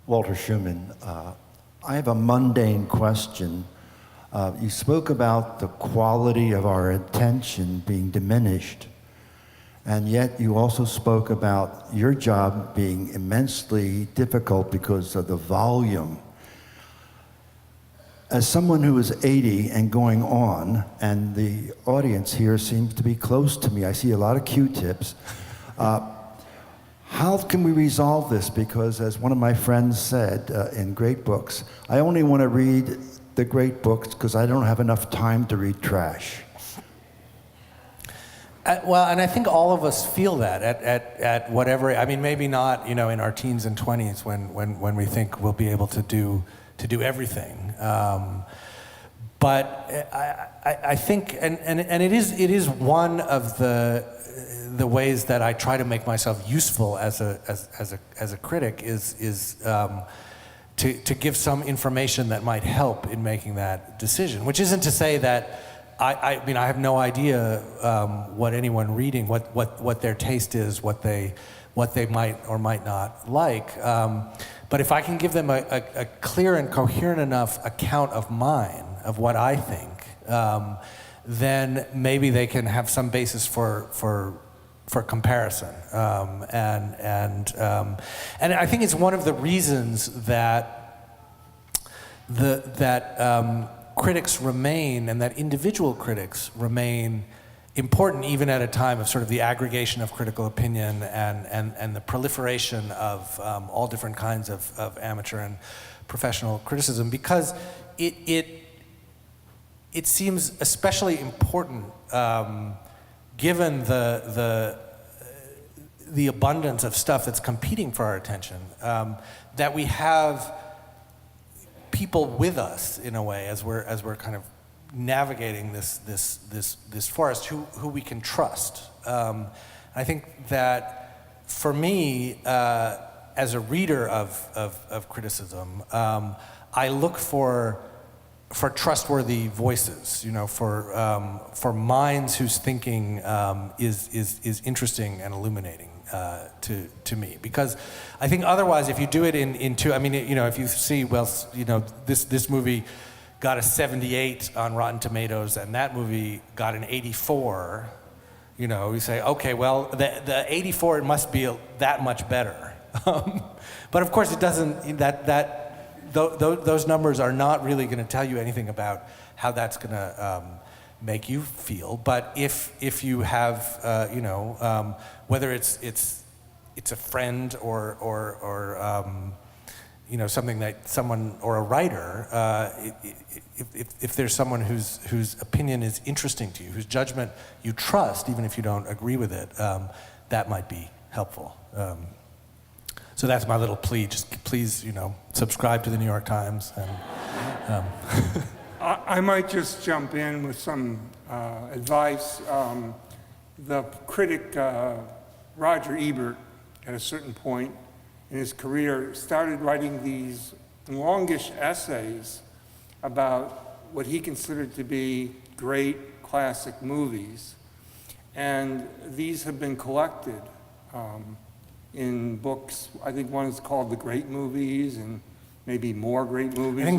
Walter Schumann. I have a mundane question. You spoke about the quality of our attention being diminished, and yet you also spoke about your job being immensely difficult because of the volume. As someone who is 80 and going on, and the audience here seems to be close to me, I see a lot of Q-tips. How can we resolve this? Because as one of my friends said in great books, I only want to read the great books because I don't have enough time to read trash. Well, and I think all of us feel that at whatever, I mean, maybe not, in our teens and 20s when we think we'll be able to do everything. But I think, and it is one of the ways that I try to make myself useful as a critic is to give some information that might help in making that decision. Which isn't to say that I have no idea what anyone reading, what their taste is, what they might or might not like. But if I can give them a clear and coherent enough account of mine, of what I think, then maybe they can have some basis for comparison. And I think it's one of the reasons that critics remain, and that individual critics remain important even at a time of sort of the aggregation of critical opinion and the proliferation of all different kinds of amateur and professional criticism, because it seems especially important given the abundance of stuff that's competing for our attention, that we have people with us in a way as we're kind of navigating this forest who we can trust. I think that for me, as a reader of criticism, I look for trustworthy voices, for minds whose thinking is interesting and illuminating to me. Because I think otherwise, if you do it in two, if you see, this movie got a 78 on Rotten Tomatoes, and that movie got an 84, you say, okay, well, the 84, it must be that much better. But of course it doesn't, those numbers are not really going to tell you anything about how that's going to make you feel. But if you have, whether it's a friend or something that someone, or a writer, if there's someone whose opinion is interesting to you, whose judgment you trust, even if you don't agree with it, that might be helpful. So that's my little plea. Just please, subscribe to the New York Times. And, I might just jump in with some advice. The critic Roger Ebert, at a certain point in his career, started writing these longish essays about what he considered to be great classic movies. And these have been collected in books. I think one is called The Great Movies, and maybe More Great Movies. I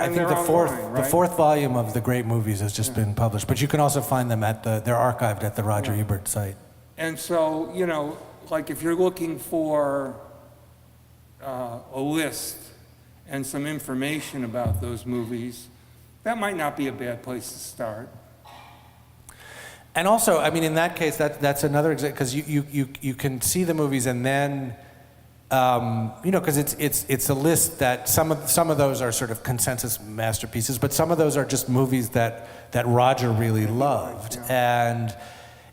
think the fourth volume of The Great Movies has just been published, but you can also find them they're archived at the Roger Ebert site. And so, like if you're looking for a list and some information about those movies, that might not be a bad place to start. And also, in that case, that's another example, because you can see the movies and then, because it's a list that some of those are sort of consensus masterpieces, but some of those are just movies that Roger really loved. And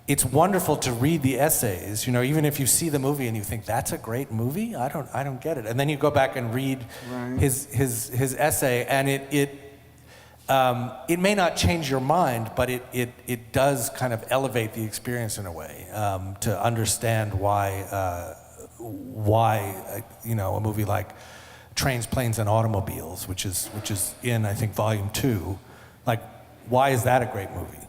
it's wonderful to read the essays, even if you see the movie and you think that's a great movie, I don't get it. And then you go back and read his essay, and it may not change your mind, but it does kind of elevate the experience in a way, to understand why a movie like Trains, Planes, and Automobiles, which is in, I think, volume 2, like, why is that a great movie?